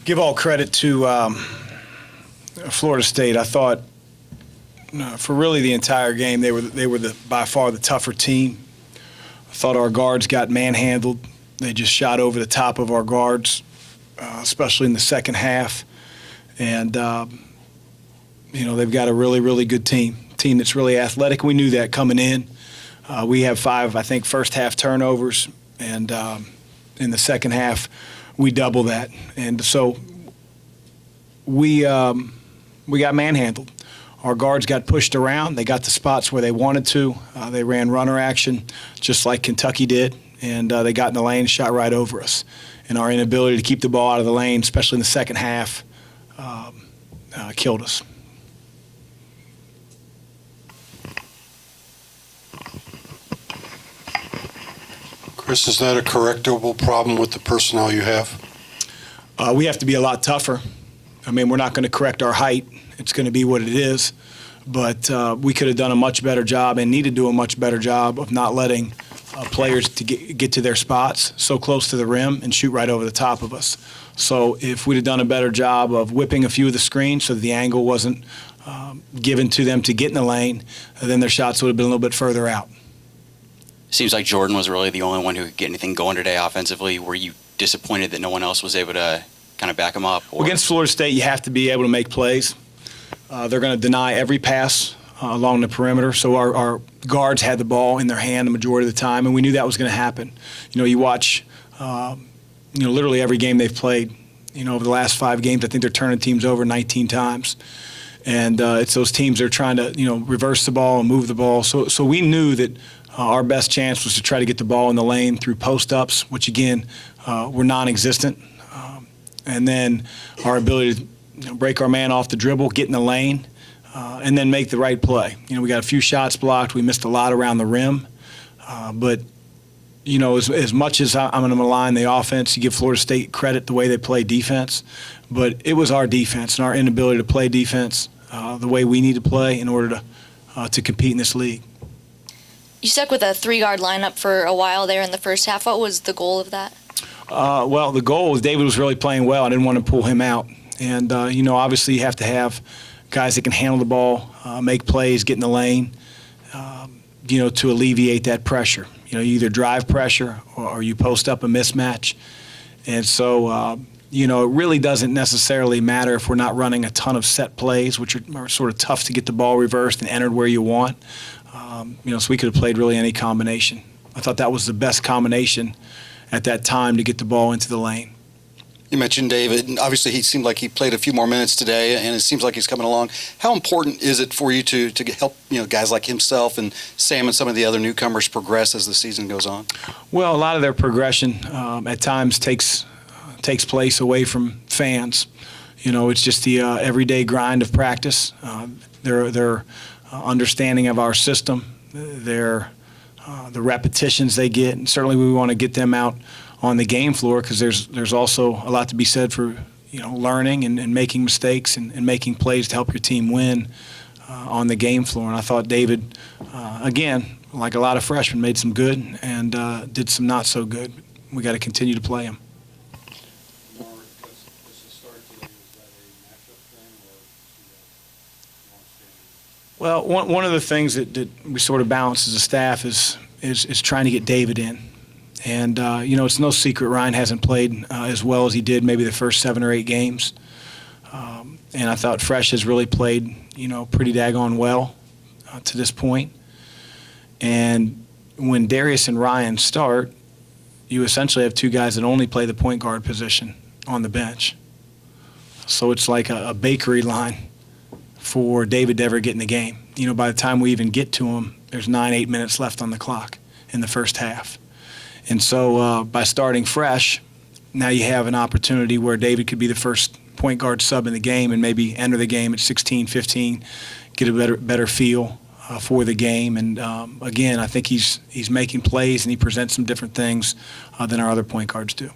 give all credit to Florida State. I thought for really the entire game they were by far the tougher team. I thought our guards got manhandled. They just shot over the top of our guards, especially in the second half. And they've got a really, really good team that's really athletic. We knew that coming in. We have 5, I think, first half turnovers, and in the second half we double that. And so we got manhandled. Our guards got pushed around. They got the spots where they wanted to. They ran runner action just like Kentucky did, and they got in the lane and shot right over us. And our inability to keep the ball out of the lane, especially in the second half, killed us. Chris, is that a correctable problem with the personnel you have? We have to be a lot tougher. I mean, we're not going to correct our height. It's going to be what it is. But we could have done a much better job and need to do a much better job of not letting players to get to their spots so close to the rim and shoot right over the top of us. So if we'd have done a better job of whipping a few of the screens so that the angle wasn't given to them to get in the lane, then their shots would have been a little bit further out. Seems like Jordan was really the only one who could get anything going today offensively. Were you disappointed that no one else was able to kind of back him up? Well, against Florida State, you have to be able to make plays. They're going to deny every pass along the perimeter. So our guards had the ball in their hand the majority of the time, and we knew that was going to happen. You watch, literally every game they've played. Over the last 5 games, I think they're turning teams over 19 times. And it's those teams that are trying to, reverse the ball and move the ball. So we knew that our best chance was to try to get the ball in the lane through post-ups, which, again, were non-existent. And then our ability to break our man off the dribble, get in the lane, and then make the right play. We got a few shots blocked. We missed a lot around the rim. But, as much as I'm going to malign the offense, you give Florida State credit the way they play defense. But it was our defense and our inability to play defense the way we need to play in order to compete in this league. You stuck with a 3-guard lineup for a while there in the first half. What was the goal of that? Well, the goal was David was really playing well. I didn't want to pull him out. And, obviously you have to have guys that can handle the ball, make plays, get in the lane, to alleviate that pressure. You either drive pressure or you post up a mismatch. And so, it really doesn't necessarily matter if we're not running a ton of set plays, which are sort of tough to get the ball reversed and entered where you want. So we could have played really any combination. I thought that was the best combination at that time to get the ball into the lane. You mentioned David, and obviously he seemed like he played a few more minutes today, and it seems like he's coming along. How important is it for you to help guys like himself and Sam and some of the other newcomers progress as the season goes on? Well, a lot of their progression at times takes place away from fans. It's just the everyday grind of practice. Their understanding of our system, the repetitions they get, and certainly we want to get them out on the game floor because there's also a lot to be said for learning and making mistakes and making plays to help your team win on the game floor. And I thought David, again, like a lot of freshmen, made some good and did some not so good. We got to continue to play him. Well, one of the things that we sort of balance as a staff is trying to get David in. And, it's no secret Ryan hasn't played as well as he did maybe the first 7 or 8 games. And I thought Fresh has really played, pretty daggone well to this point. And when Darius and Ryan start, you essentially have 2 guys that only play the point guard position on the bench. So it's like a bakery line for David to ever get in the game. By the time we even get to him, there's 9-8 minutes left on the clock in the first half. And so by starting Fresh, now you have an opportunity where David could be the first point guard sub in the game and maybe enter the game at 16-15, get a better feel for the game. And again, I think he's making plays and he presents some different things than our other point guards do.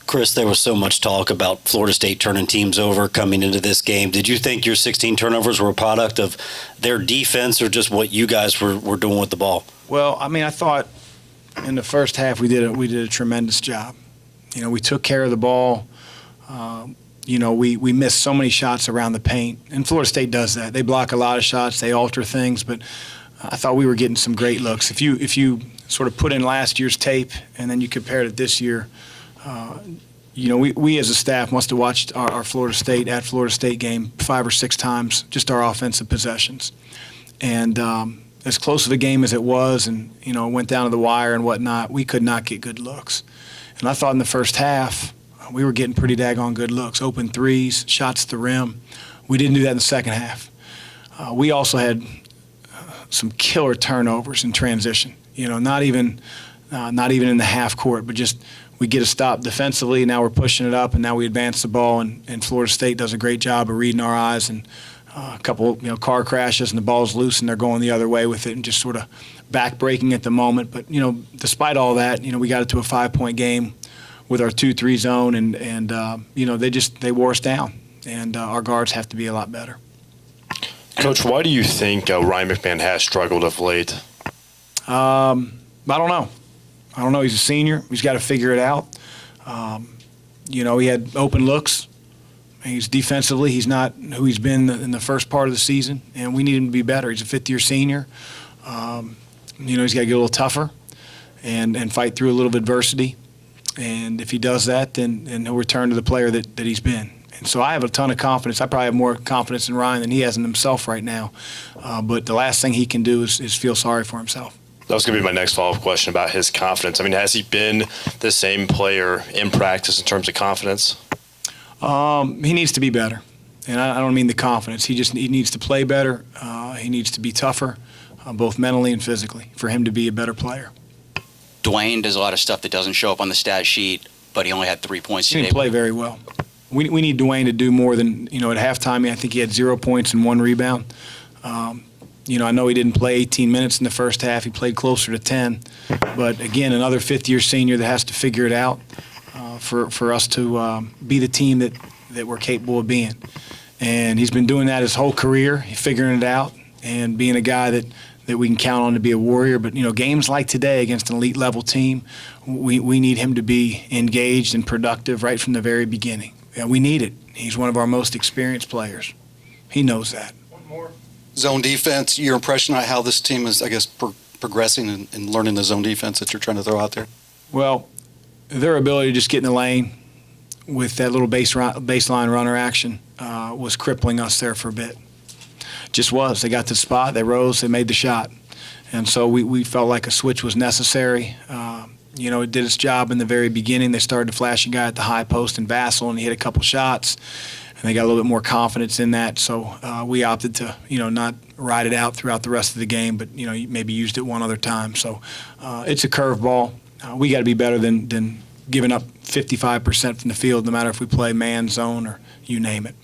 Chris, there was so much talk about Florida State turning teams over coming into this game. Did you think your 16 turnovers were a product of their defense or just what you guys were doing with the ball? Well, I thought in the first half we did a tremendous job. We took care of the ball. we miss so many shots around the paint, and Florida State does that. They block a lot of shots, they alter things, but I thought we were getting some great looks. If you sort of put in last year's tape and then you compared it this year, we as a staff must have watched our Florida State game 5 or 6 times, just our offensive possessions. And as close of a game as it was, and it went down to the wire and whatnot, we could not get good looks. And I thought in the first half we were getting pretty daggone good looks, open threes, shots at the rim. We didn't do that in the second half. We also had some killer turnovers in transition. Not even in the half court, but just we get a stop defensively. Now we're pushing it up, and now we advance the ball, and Florida State does a great job of reading our eyes, and a couple car crashes, and the ball's loose, and they're going the other way with it, and just sort of back-breaking at the moment. But despite all that, we got it to a 5-point game with our 2-3 zone, and they wore us down, and our guards have to be a lot better. Coach, why do you think Ryan McMahon has struggled of late? I don't know. He's a senior. He's got to figure it out. He had open looks. He's defensively, he's not who he's been in the first part of the season, and we need him to be better. He's a fifth-year senior. He's got to get a little tougher and fight through a little adversity. And if he does that, then he'll return to the player that he's been. And so I have a ton of confidence. I probably have more confidence in Ryan than he has in himself right now. But the last thing he can do is feel sorry for himself. That was going to be my next follow-up question about his confidence. I mean, has he been the same player in practice in terms of confidence? He needs to be better. And I don't mean the confidence. He needs to play better. He needs to be tougher, both mentally and physically, for him to be a better player. Dwayne does a lot of stuff that doesn't show up on the stat sheet, but he only had 3 points He today. didn't play very well. We need Dwayne to do more than, at halftime, I think he had 0 points and 1 rebound. I know he didn't play 18 minutes in the first half. He played closer to 10. But, again, another fifth-year senior that has to figure it out for us to be the team that we're capable of being. And he's been doing that his whole career, figuring it out, and being a guy that we can count on to be a warrior. But, games like today against an elite-level team, we need him to be engaged and productive right from the very beginning. Yeah, we need it. He's one of our most experienced players. He knows that. Zone defense, your impression on how this team is, I guess, progressing and learning the zone defense that you're trying to throw out there? Well, their ability to just get in the lane with that little baseline runner action was crippling us there for a bit. Just was. They got to the spot, they rose, they made the shot. And so we felt like a switch was necessary. It did its job in the very beginning. They started to flash a guy at the high post in Vassell, and he hit a couple shots. And they got a little bit more confidence in that. So we opted to, not ride it out throughout the rest of the game, but, maybe used it one other time. So it's a curveball. We got to be better than giving up 55% from the field, no matter if we play man, zone, or you name it.